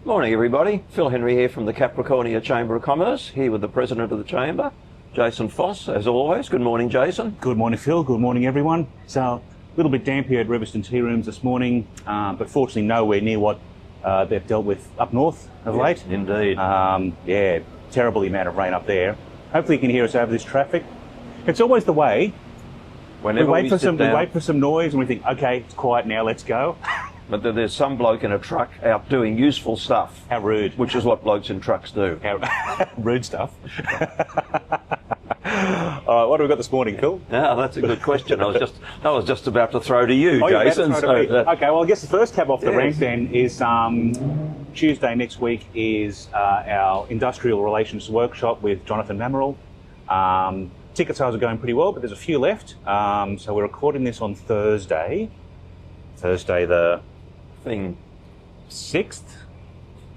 Morning everybody, Phil Henry here from the Capricornia Chamber of Commerce, here with the President of the Chamber, Jason Foss, as always. Good morning, Jason. Good morning, Phil. Good morning, everyone. So, a little bit damp here at Reviston Tea Rooms this morning, but fortunately nowhere near what they've dealt with up north of late. Indeed. Yeah, terrible amount of rain up there. Hopefully you can hear us over this traffic. It's always the way. Whenever we wait for some noise and we think, okay, it's quiet now, let's go. But there's some bloke in a truck out doing useful stuff. How rude. Which is what blokes in trucks do. How rude stuff. All right, what have we got this morning, Phil? Yeah, that's a good question. I was just about to throw to you, Jason. Okay, well, I guess the first cab off the rank then is Tuesday next week is our Industrial Relations Workshop with Jonathan Mamaril. Ticket sales are going pretty well, but there's a few left. So we're recording this on Thursday the 6th?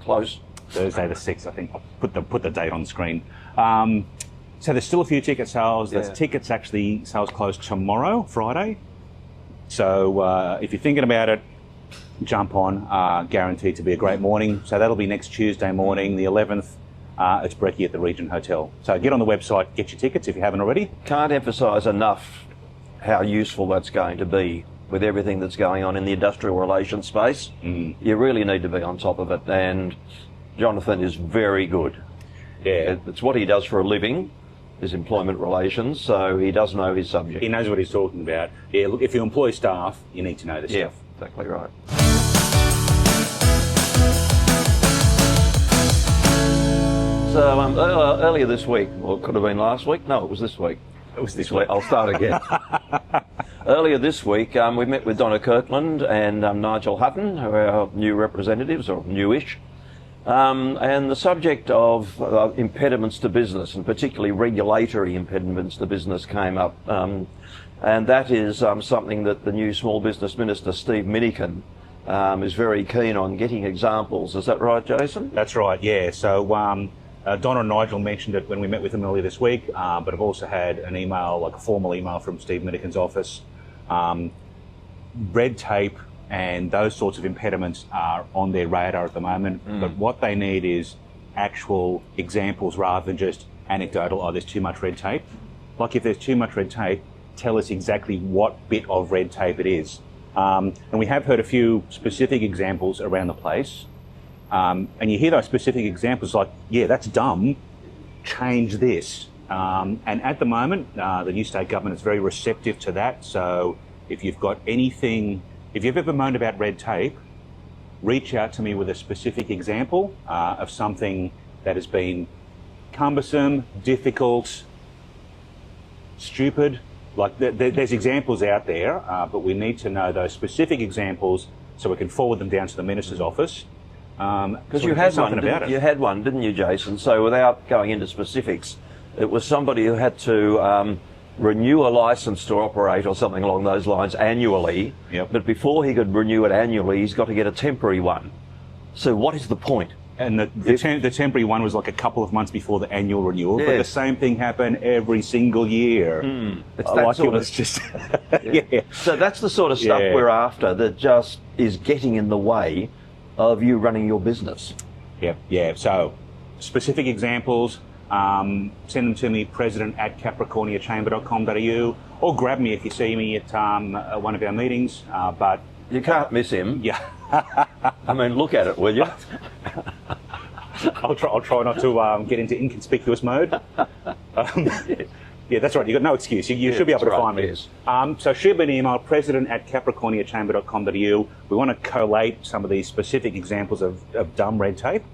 Close. Thursday the 6th, I think. I'll put the date on the screen. So there's still a few ticket sales. There's tickets actually, sales close tomorrow, Friday. So if you're thinking about it, jump on. Guaranteed to be a great morning. So that'll be next Tuesday morning, the 11th. It's brekkie at the Regent Hotel. So get on the website, get your tickets if you haven't already. Can't emphasise enough how useful that's going to be with everything that's going on in the industrial relations space. You really need to be on top of it, and Jonathan is very good. Yeah. It's what he does for a living, is employment relations, so he does know his subject. He knows what he's talking about. Yeah, look, if you employ staff, you need to know this stuff. Exactly right. So earlier this week, or it could have been last week, no, it was this week. It was this week. I'll start again. Earlier this week, we met with Donna Kirkland and Nigel Hutton, who are our new representatives, or newish, and the subject of impediments to business, and particularly regulatory impediments to business, came up, and that is something that the new Small Business Minister, Steve Minikin, is very keen on getting examples. Is that right, Jason? That's right, yeah. So Donna and Nigel mentioned it when we met with them earlier this week, but I've also had an email, like a formal email from Steve Minikin's office. Red tape and those sorts of impediments are on their radar at the moment, but what they need is actual examples rather than just anecdotal, oh, there's too much red tape. Like, if there's too much red tape, tell us exactly what bit of red tape it is. And we have heard a few specific examples around the place. And you hear those specific examples like, yeah, that's dumb, change this. And at the moment, the new state government is very receptive to that. So if you've got anything, if you've ever moaned about red tape, reach out to me with a specific example of something that has been cumbersome, difficult, stupid. Like, there's examples out there, but we need to know those specific examples so we can forward them down to the Minister's office. Because you had one, didn't you, Jason? So without going into specifics, it was somebody who had to renew a licence to operate or something along those lines annually. Yep. But before he could renew it annually, he's got to get a temporary one. So what is the point? And the temporary one was like a couple of months before the annual renewal, but the same thing happened every single year. It's that like sort it was of, just yeah. So that's the sort of stuff we're after, that just is getting in the way of you running your business. Yeah. So specific examples, send them to me, president@capricorniachamber.com.au, or grab me if you see me at one of our meetings. But you can't miss him. Yeah. I mean, look at it, will you? I'll try not to get into inconspicuous mode. Yeah, that's right. You've got no excuse. You should be able to find me. Yes. So shoot me an email, president@capricorniachamber.com.au. We want to collate some of these specific examples of dumb red tape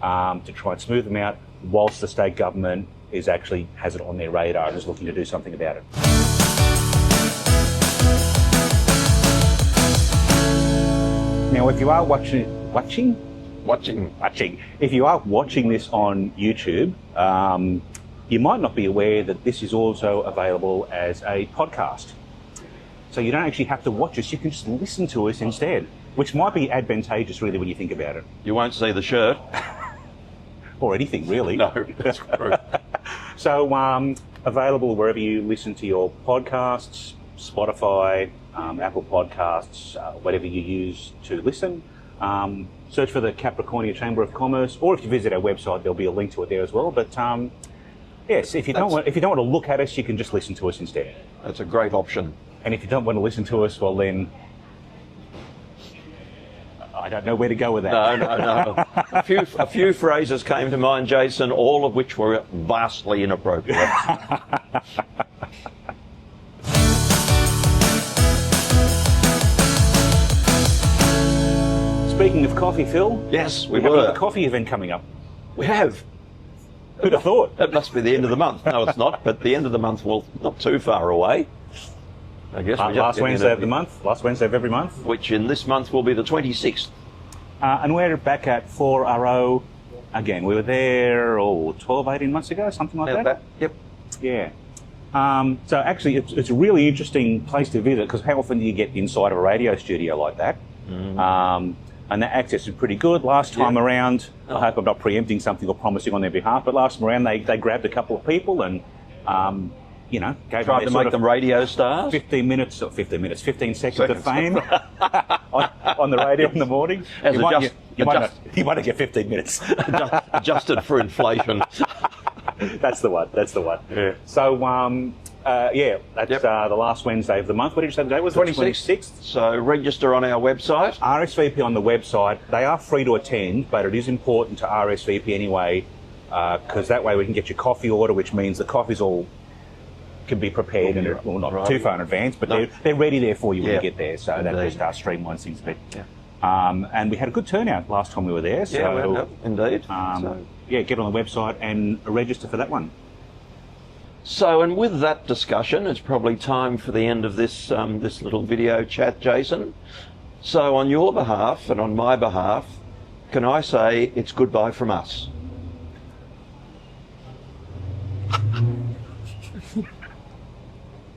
to try and smooth them out, whilst the state government has it on their radar and is looking to do something about it. Now, if you are watching, if you are watching this on YouTube, you might not be aware that this is also available as a podcast. So you don't actually have to watch us, you can just listen to us instead, which might be advantageous really when you think about it. You won't see the shirt. Or anything really. No, that's true. So available wherever you listen to your podcasts, Spotify, Apple Podcasts, whatever you use to listen. search for the Capricornia Chamber of Commerce, or if you visit our website, there'll be a link to it there as well. But yes, if you don't want to look at us, you can just listen to us instead. That's a great option. And if you don't want to listen to us, well then, I don't know where to go with that. No. A few phrases came to mind, Jason, all of which were vastly inappropriate. Speaking of coffee, Phil. Yes, we have a coffee event coming up. We have. Who'd have thought? It must be the end of the month. No, it's not, but the end of the month, well, not too far away. I guess last Wednesday of the month, last Wednesday of every month. Which in this month will be the 26th. And we're back at 4RO again. We were there, 12, 18 months ago, something like that? Yep. Yeah. So actually, it's a really interesting place to visit, because how often do you get inside of a radio studio like that? And that access is pretty good. Last time around, I hope I'm not preempting something or promising on their behalf, but last time around they grabbed a couple of people and, gave tried to make them radio stars. 15 seconds of fame on the radio in the morning. You might not get 15 minutes. Adjusted for inflation. That's the one. Yeah. So, that's the last Wednesday of the month. What did you say the date was? 26th. So register on our website. RSVP on the website. They are free to attend, but it is important to RSVP anyway, because that way we can get your coffee order, which means the coffees all can be prepared, not too far in advance, but they're ready there for you when you get there. So that just streamlines things a bit. Yeah. And we had a good turnout last time we were there. So, indeed. Get on the website and register for that one. So, and with that discussion, it's probably time for the end of this this little video chat, Jason. So, on your behalf and on my behalf, can I say it's goodbye from us?